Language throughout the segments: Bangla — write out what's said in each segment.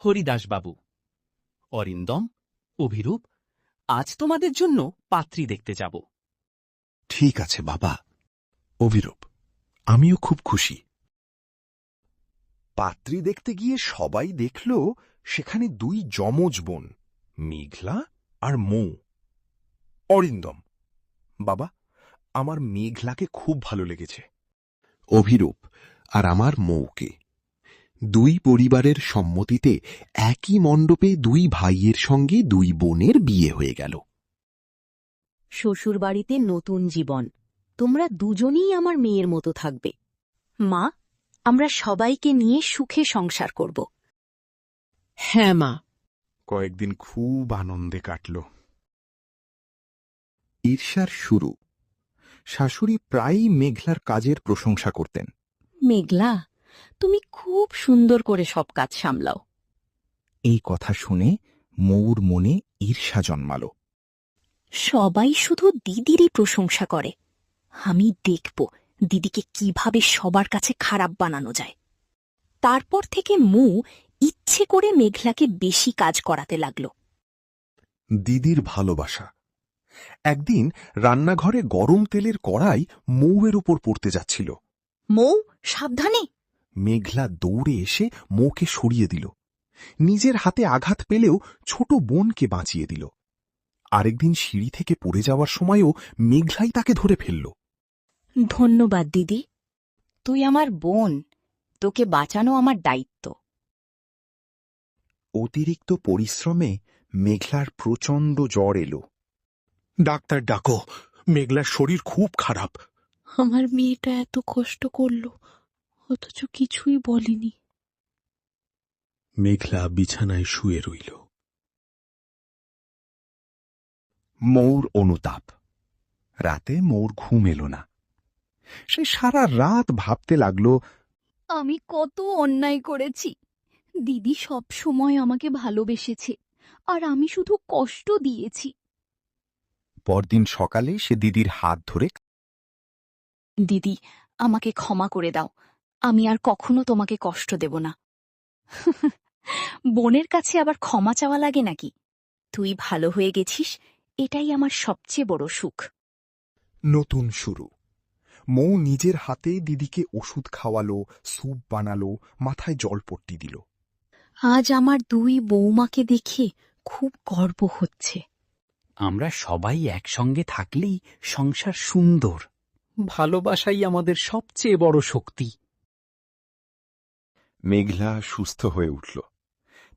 হরিদাসবাবু, অরিন্দম, অভিরূপ, আজ তোমাদের জন্য পাত্রী দেখতে যাব। ঠিক আছে বাবা। অভিরূপ, আমিও খুব খুশি। পাত্রী দেখতে গিয়ে সবাই দেখল সেখানে দুই যমজ বোন, মেঘলা আর মৌ। অরিন্দম: বাবা, আমার মেঘলাকে খুব ভালো লেগেছে। অভিরূপ: আর আমার মৌকে। দুই পরিবারের সম্মতিতে একই মণ্ডপে দুই ভাইয়ের সঙ্গে দুই বোনের বিয়ে হয়ে গেল। শ্বশুরবাড়িতে নতুন জীবন। তোমরা দুজনেই আমার মেয়ের মতো থাকবে। মা, আমরা সবাইকে নিয়ে সুখে সংসার করব। হ্যাঁ মা। কয়েকদিন খুব আনন্দে কাটল। ঈর্ষার শুরু। শাশুড়ি প্রায়ই মেঘলার কাজের প্রশংসা করতেন। মেঘলা, তুমি খুব সুন্দর করে সব কাজ সামলাও। এই কথা শুনে মৌর মনে ঈর্ষা জন্মাল। সবাই শুধু দিদিরই প্রশংসা করে। আমি দেখব দিদিকে কিভাবে সবার কাছে খারাপ বানানো যায়। তারপর থেকে মৌ ইচ্ছে করে মেঘলাকে বেশি কাজ করাতে লাগল। দিদির ভালোবাসা। একদিন রান্নাঘরে গরম তেলের কড়াই মৌয়ের উপর পড়তে যাচ্ছিল। মৌ, সাবধানে! মেঘলা দৌড়ে এসে মৌকে সরিয়ে দিল। নিজের হাতে আঘাত পেলেও ছোট বোনকে বাঁচিয়ে দিল। আরেকদিন সিঁড়ি থেকে পড়ে যাওয়ার সময়ও মেঘলাই তাকে ধরে ফেলল। ধন্যবাদ দিদি, তুই আমার বোন, তোকে বাঁচানো আমার দায়িত্ব। অতিরিক্ত পরিশ্রমে মেঘলার প্রচণ্ড জ্বর এলো। ডাক্তার ডাকো, মেঘলার শরীর খুব খারাপ। আমার মেয়েটা এত কষ্ট করল, অথচ কিছুই বলিনি। মেঘলা বিছানায় শুয়ে রইল। মৌর অনুতাপ। রাতে মৌর ঘুম এলো না। সে সারা রাত ভাবতে লাগল, আমি কত অন্যায় করেছি। দিদি সব সময় আমাকে ভালোবেসেছে, আর আমি শুধু কষ্ট দিয়েছি। পরদিন সকালে সে দিদির হাত ধরে, দিদি, আমাকে ক্ষমা করে দাও। আমি আর কখনো তোমাকে কষ্ট দেব না। বোনের কাছে আবার ক্ষমা চাওয়া লাগে নাকি? তুই ভালো হয়ে গেছিস, এটাই আমার সবচেয়ে বড় সুখ। নতুন শুরু। মৌ নিজের হাতে দিদিকে ওষুধ খাওয়ালো, স্যুপ বানালো, মাথায় জলপট্টি দিল। আজ আমার দুই বৌমাকে দেখে খুব গর্ব হচ্ছে। আমরা সবাই একসঙ্গে থাকলেই সংসার সুন্দর। ভালোবাসাই আমাদের সবচেয়ে বড় শক্তি। মেঘলা সুস্থ হয়ে উঠল।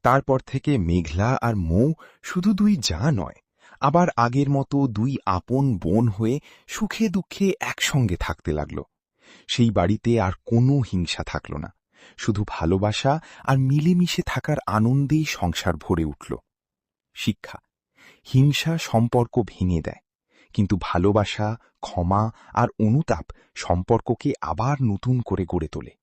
তারপর থেকে মেঘলা আর মৌ শুধু দুই যা নয়, আবার আগের মতো দুই আপন বোন হয়ে সুখে দুঃখে একসঙ্গে থাকতে লাগল। সেই বাড়িতে আর কোনো হিংসা থাকল না, শুধু ভালোবাসা আর মিলেমিশে থাকার আনন্দেই সংসার ভরে উঠল। শিক্ষা: হিংসা সম্পর্ক ভেঙে দেয়, কিন্তু ভালোবাসা, ক্ষমা আর অনুতাপ সম্পর্ককে আবার নতুন করে গড়ে তোলে।